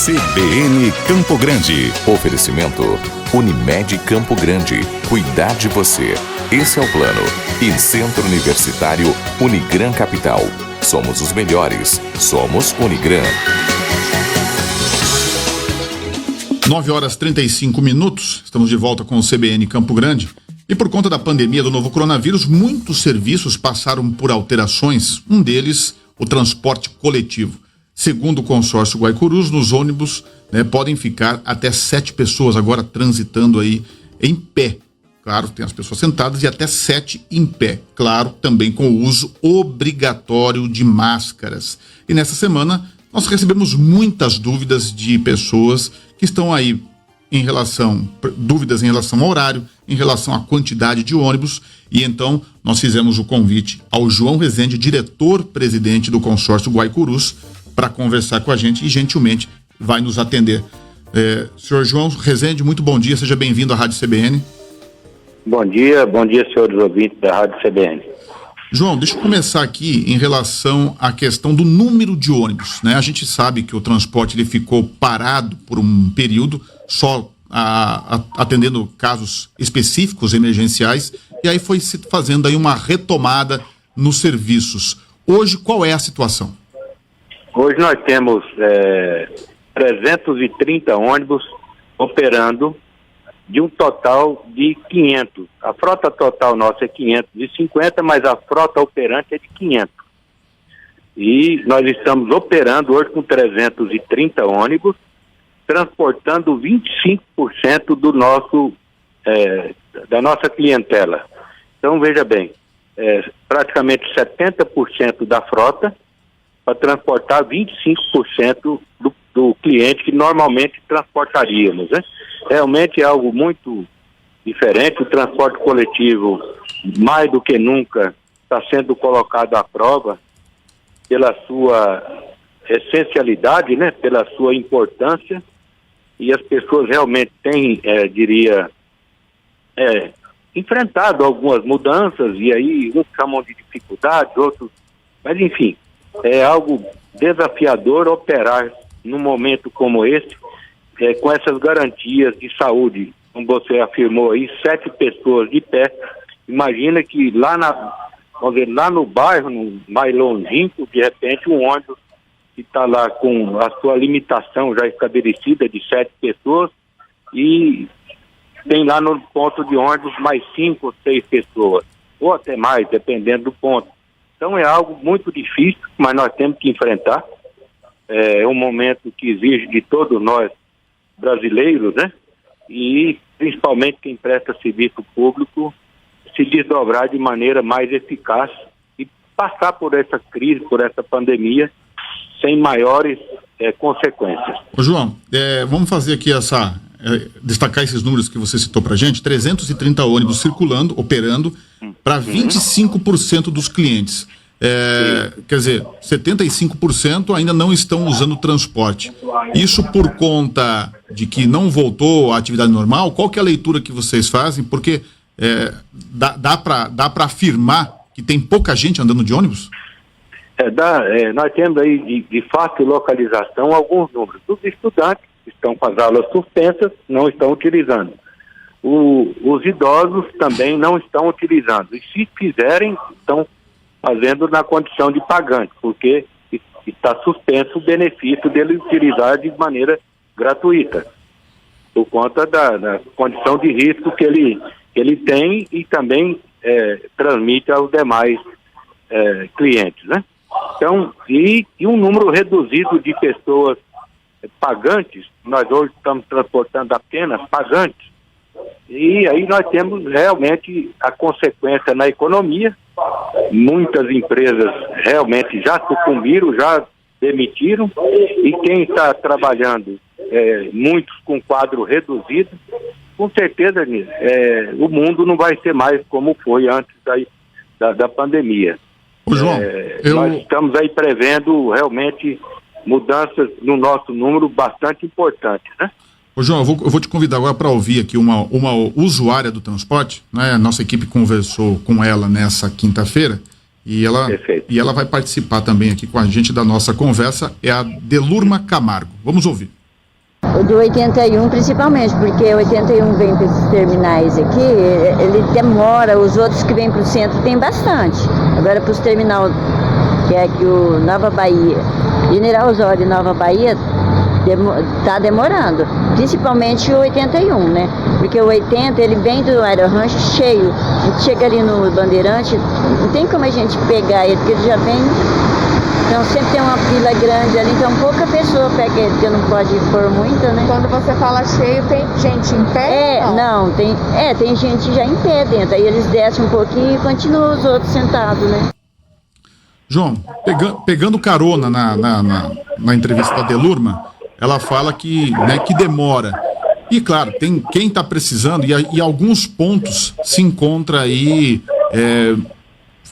CBN Campo Grande. Oferecimento Unimed Campo Grande. Cuidar de você. Esse é o plano. E Centro Universitário Unigran Capital. Somos os melhores. Somos Unigran. 9h35. Estamos de volta com o CBN Campo Grande. E por conta da pandemia do novo coronavírus, muitos serviços passaram por alterações. Um deles, o transporte coletivo. Segundo o consórcio Guaicurus, nos ônibus podem ficar até 7 pessoas agora transitando aí em pé. Claro, tem as pessoas sentadas e até 7 em pé. Claro, também com o uso obrigatório de máscaras. E nessa semana, nós recebemos muitas dúvidas de pessoas que estão aí dúvidas em relação ao horário, em relação à quantidade de ônibus, e então nós fizemos o convite ao João Rezende, diretor-presidente do consórcio Guaicurus, para conversar com a gente e gentilmente vai nos atender. Senhor João Rezende, muito bom dia, seja bem-vindo à Rádio CBN. Bom dia, senhores ouvintes da Rádio CBN. João, deixa eu começar aqui em relação à questão do número de ônibus, A gente sabe que o transporte ele ficou parado por um período, só atendendo casos específicos, emergenciais, e aí foi se fazendo aí uma retomada nos serviços. Hoje, qual é a situação? Hoje nós temos 330 ônibus operando de um total de 500. A frota total nossa é 550, mas a frota operante é de 500. E nós estamos operando hoje com 330 ônibus, transportando 25% do da nossa clientela. Então, veja bem, praticamente 70% da frota para transportar 25% do cliente que normalmente transportaríamos, Realmente é algo muito diferente. O transporte coletivo, mais do que nunca, está sendo colocado à prova pela sua essencialidade, pela sua importância, e as pessoas realmente têm, enfrentado algumas mudanças, e aí uns chamam de dificuldades, outros... Mas, enfim, é algo desafiador operar num momento como esse, com essas garantias de saúde. Como você afirmou aí, 7 pessoas de pé. Imagina que lá no bairro, mais longínquo, de repente um ônibus que está lá com a sua limitação já estabelecida de 7 pessoas, e tem lá no ponto de ônibus mais 5 ou 6 pessoas, ou até mais, dependendo do ponto. Então é algo muito difícil, mas nós temos que enfrentar. É um momento que exige de todos nós brasileiros, e principalmente quem presta serviço público, se desdobrar de maneira mais eficaz e passar por essa crise, por essa pandemia, sem maiores consequências. Ô João, vamos fazer aqui destacar esses números que você citou pra gente: 330 ônibus circulando, operando, para 25% dos clientes. Quer dizer, 75% ainda não estão usando o transporte. Isso por conta de que não voltou à atividade normal? Qual que é a leitura que vocês fazem? Porque dá para afirmar que tem pouca gente andando de ônibus? Nós temos aí de fácil localização alguns números. Os estudantes estão com as aulas suspensas, não estão utilizando. Os idosos também não estão utilizando. E se fizerem, estão fazendo na condição de pagante, porque está suspenso o benefício dele utilizar de maneira gratuita, por conta da condição de risco que ele tem e também transmite aos demais clientes, Então, e um número reduzido de pessoas pagantes. Nós hoje estamos transportando apenas pagantes, e aí nós temos realmente a consequência na economia. Muitas empresas realmente já sucumbiram, já demitiram, e quem está trabalhando, muitos com quadro reduzido, com certeza o mundo não vai ser mais como foi antes da pandemia. Ô, João, nós estamos aí prevendo realmente mudanças no nosso número bastante importantes, Ô João, eu vou te convidar agora para ouvir aqui uma usuária do transporte, A nossa equipe conversou com ela nessa quinta-feira, e ela vai participar também aqui com a gente da nossa conversa. É a Delurma Camargo. Vamos ouvir. O do 81 principalmente, porque o 81 vem para esses terminais aqui, ele demora, os outros que vêm para o centro tem bastante. Agora para os terminais, que é aqui o Nova Bahia, General Osório e Nova Bahia, tá demorando, principalmente o 81, né? Porque o 80 ele vem do Aerorancho cheio, a gente chega ali no Bandeirante, não tem como a gente pegar ele, porque ele já vem, então sempre tem uma fila grande ali, então pouca pessoa pega ele, porque não pode pôr muita, né? Quando você fala cheio, tem gente em pé? Tem gente já em pé dentro, aí eles descem um pouquinho e continuam os outros sentados, né? João, pegando carona na entrevista da Delurma, ela fala que demora. E claro, tem quem está precisando, e alguns pontos se encontra aí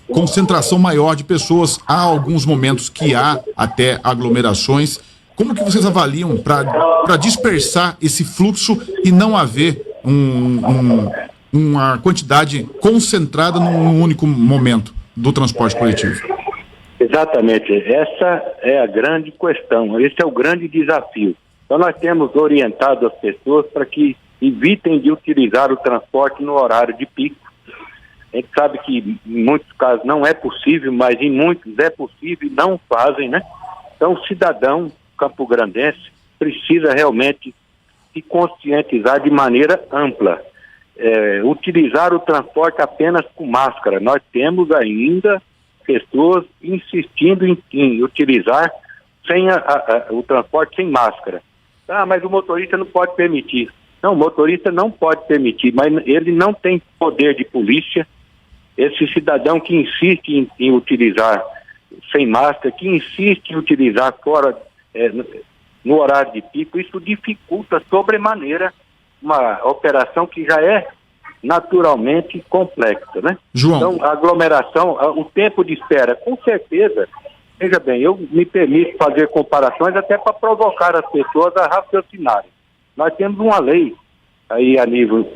concentração maior de pessoas. Há alguns momentos que há até aglomerações. Como que vocês avaliam para dispersar esse fluxo e não haver uma quantidade concentrada num único momento do transporte coletivo? Exatamente, essa é a grande questão, esse é o grande desafio. Então nós temos orientado as pessoas para que evitem de utilizar o transporte no horário de pico. A gente sabe que em muitos casos não é possível, mas em muitos é possível e não fazem, né? Então o cidadão campograndense precisa realmente se conscientizar de maneira ampla. Utilizar o transporte apenas com máscara. Nós temos ainda pessoas insistindo em utilizar o transporte sem máscara. Ah, mas o motorista não pode permitir. Não, o motorista não pode permitir, mas ele não tem poder de polícia. Esse cidadão que insiste em utilizar sem máscara, que insiste em utilizar fora, no horário de pico, isso dificulta sobremaneira uma operação que já é naturalmente complexa, né? João. Então, a aglomeração, o tempo de espera, com certeza, veja bem, eu me permito fazer comparações até para provocar as pessoas a raciocinarem. Nós temos uma lei aí a nível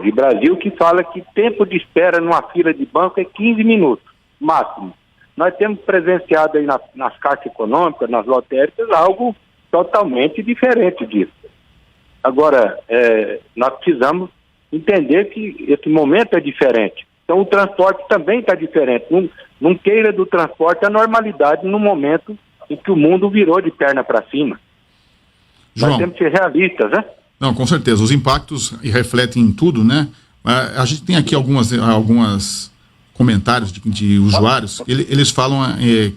de Brasil que fala que tempo de espera numa fila de banco é 15 minutos, máximo. Nós temos presenciado aí nas caixas econômicas, nas lotéricas, algo totalmente diferente disso. Agora, nós precisamos entender que esse momento é diferente. Então o transporte também está diferente. Não queira do transporte a normalidade no momento em que o mundo virou de perna para cima. João, nós temos que ser realistas, né? Não, com certeza. Os impactos refletem em tudo, né? A gente tem aqui algumas comentários de usuários. Eles falam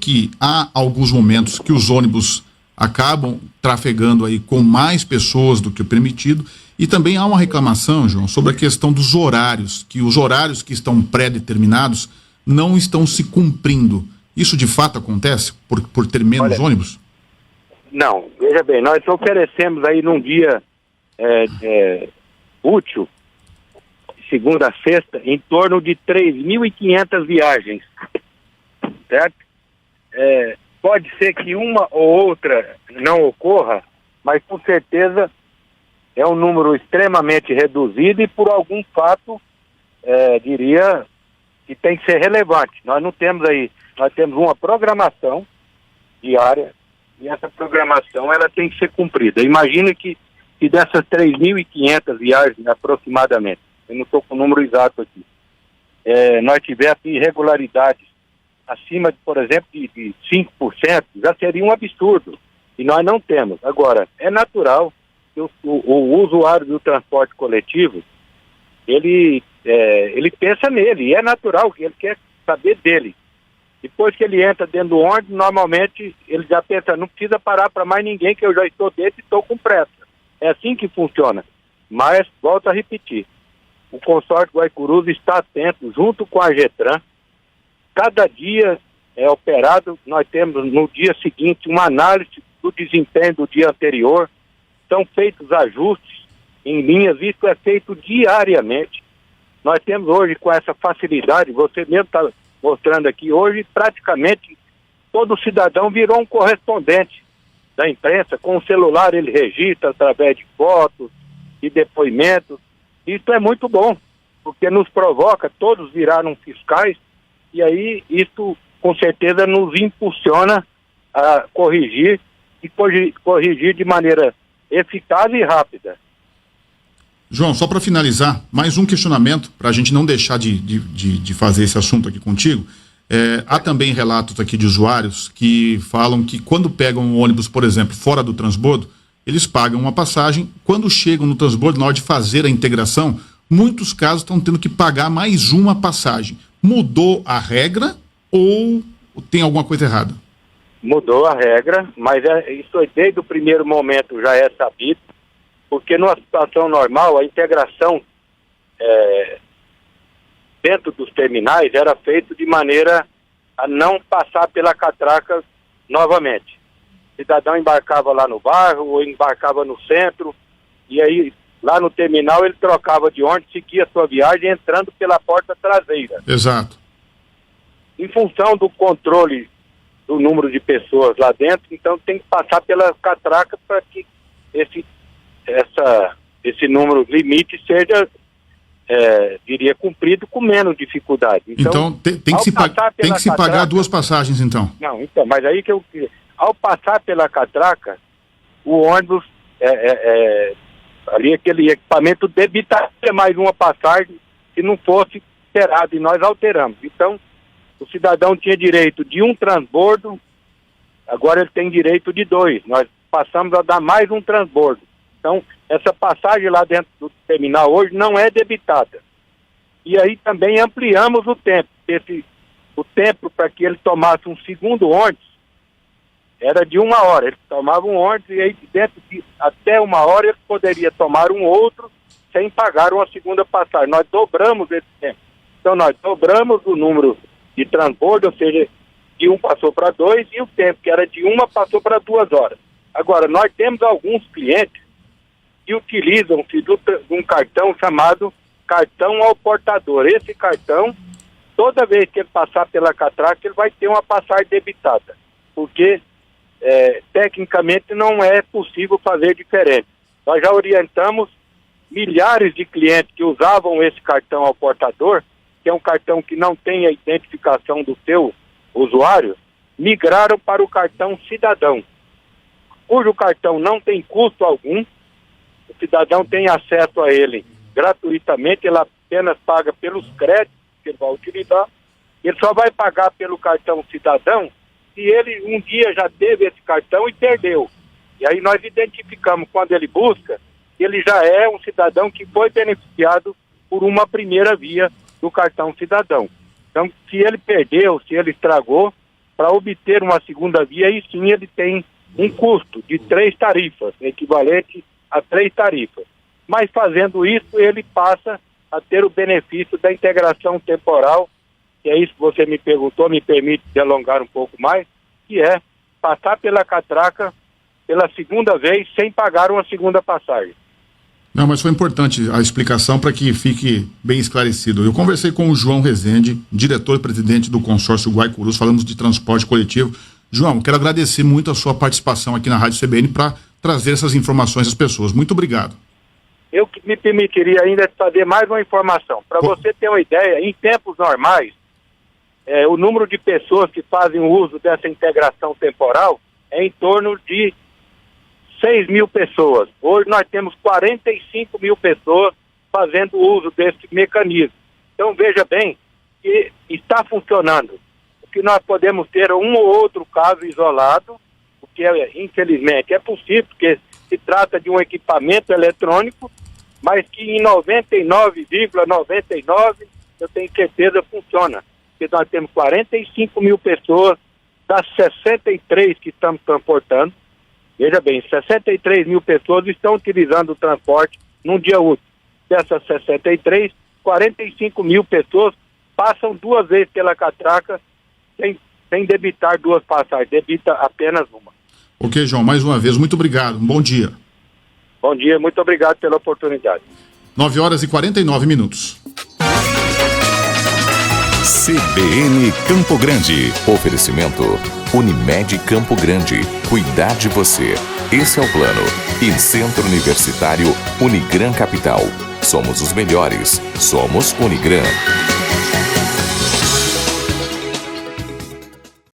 que há alguns momentos que os ônibus acabam trafegando aí com mais pessoas do que o permitido. E também há uma reclamação, João, sobre a questão dos horários, que os horários que estão pré-determinados não estão se cumprindo. Isso de fato acontece por ter menos ônibus? Não, veja bem, nós oferecemos aí num dia útil, segunda a sexta, em torno de 3.500 viagens, certo? Pode ser que uma ou outra não ocorra, mas com certeza é um número extremamente reduzido e por algum fato, diria, que tem que ser relevante. Nós temos uma programação diária e essa programação ela tem que ser cumprida. Imagine que dessas 3.500 viagens aproximadamente, eu não estou com o número exato aqui, nós tivéssemos irregularidades acima, por exemplo, de 5%, já seria um absurdo. E nós não temos. Agora, é natural que o usuário do transporte coletivo, ele pensa nele, e é natural que ele quer saber dele. Depois que ele entra dentro do ônibus, normalmente ele já pensa, não precisa parar para mais ninguém, que eu já estou dentro e estou com pressa. É assim que funciona. Mas, volto a repetir, o consórcio Guaicurus está atento, junto com a Getran. Cada dia é operado, nós temos no dia seguinte uma análise do desempenho do dia anterior, são feitos ajustes em linhas, isso é feito diariamente. Nós temos hoje com essa facilidade, você mesmo está mostrando aqui, hoje praticamente todo cidadão virou um correspondente da imprensa, com o celular ele registra através de fotos e depoimentos. Isso é muito bom, porque nos provoca, todos viraram fiscais, e aí isso com certeza nos impulsiona a corrigir e corrigir de maneira eficaz e rápida. João, só para finalizar, mais um questionamento, para a gente não deixar de fazer esse assunto aqui contigo. Há também relatos aqui de usuários que falam que quando pegam um ônibus, por exemplo, fora do transbordo, eles pagam uma passagem. Quando chegam no transbordo, na hora de fazer a integração, muitos casos estão tendo que pagar mais uma passagem. Mudou a regra ou tem alguma coisa errada? Mudou a regra, mas isso desde o primeiro momento já é sabido, porque numa situação normal, a integração dentro dos terminais era feita de maneira a não passar pela catraca novamente. O cidadão embarcava lá no bairro ou embarcava no centro, e aí lá no terminal ele trocava de ônibus, seguia a sua viagem entrando pela porta traseira. Exato. Em função do controle do número de pessoas lá dentro, então tem que passar pela catraca para que esse número limite seja, diria, cumprido com menos dificuldade. Então tem que se pagar duas passagens, então. Não, então, mas aí que ao passar pela catraca, o ônibus, ali aquele equipamento debitaria mais uma passagem se não fosse alterado, e nós alteramos. Então, o cidadão tinha direito de um transbordo, agora ele tem direito de 2. Nós passamos a dar mais um transbordo. Então, essa passagem lá dentro do terminal hoje não é debitada. E aí também ampliamos o tempo. O tempo para que ele tomasse um segundo ônibus era de 1 hora. Ele tomava um ônibus e aí dentro de até 1 hora ele poderia tomar um outro sem pagar uma segunda passagem. Nós dobramos esse tempo. Então, nós dobramos o número de transbordo, ou seja, de 1 passou para 2 e o tempo que era de 1 passou para 2 horas. Agora, nós temos alguns clientes que utilizam-se de um cartão chamado cartão ao portador. Esse cartão, toda vez que ele passar pela catraca, ele vai ter uma passagem debitada, porque tecnicamente não é possível fazer diferente. Nós já orientamos milhares de clientes que usavam esse cartão ao portador, que é um cartão que não tem a identificação do seu usuário, migraram para o cartão cidadão, cujo cartão não tem custo algum. O cidadão tem acesso a ele gratuitamente, ele apenas paga pelos créditos que ele vai utilizar. Ele só vai pagar pelo cartão cidadão se ele um dia já teve esse cartão e perdeu. E aí nós identificamos, quando ele busca, que ele já é um cidadão que foi beneficiado por uma primeira via do cartão cidadão. Então, se ele perdeu, se ele estragou, para obter uma segunda via, aí sim ele tem um custo de 3 tarifas, equivalente a 3 tarifas. Mas fazendo isso, ele passa a ter o benefício da integração temporal, que é isso que você me perguntou, me permite delongar um pouco mais, que é passar pela catraca pela segunda vez sem pagar uma segunda passagem. Não, mas foi importante a explicação para que fique bem esclarecido. Eu conversei com o João Rezende, diretor-presidente do consórcio Guaicurus, falamos de transporte coletivo. João, quero agradecer muito a sua participação aqui na Rádio CBN para trazer essas informações às pessoas. Muito obrigado. Eu me permitiria ainda fazer mais uma informação. Para você ter uma ideia, em tempos normais, o número de pessoas que fazem o uso dessa integração temporal é em torno de 6 mil pessoas. Hoje nós temos 45 mil pessoas fazendo uso desse mecanismo. Então veja bem que está funcionando. O que nós podemos ter um ou outro caso isolado, o que infelizmente é possível, porque se trata de um equipamento eletrônico, mas que em 99,99% eu tenho certeza funciona. Porque nós temos 45 mil pessoas das 63 que estamos transportando. Veja bem, 63 mil pessoas estão utilizando o transporte num dia útil. Dessas 63, 45 mil pessoas passam 2 vezes pela catraca sem debitar 2 passagens, debita apenas uma. Ok, João, mais uma vez, muito obrigado, um bom dia. Bom dia, muito obrigado pela oportunidade. 9h40. CBN Campo Grande. Oferecimento Unimed Campo Grande. Cuidar de você. Esse é o plano. E Centro Universitário Unigran Capital. Somos os melhores. Somos Unigran.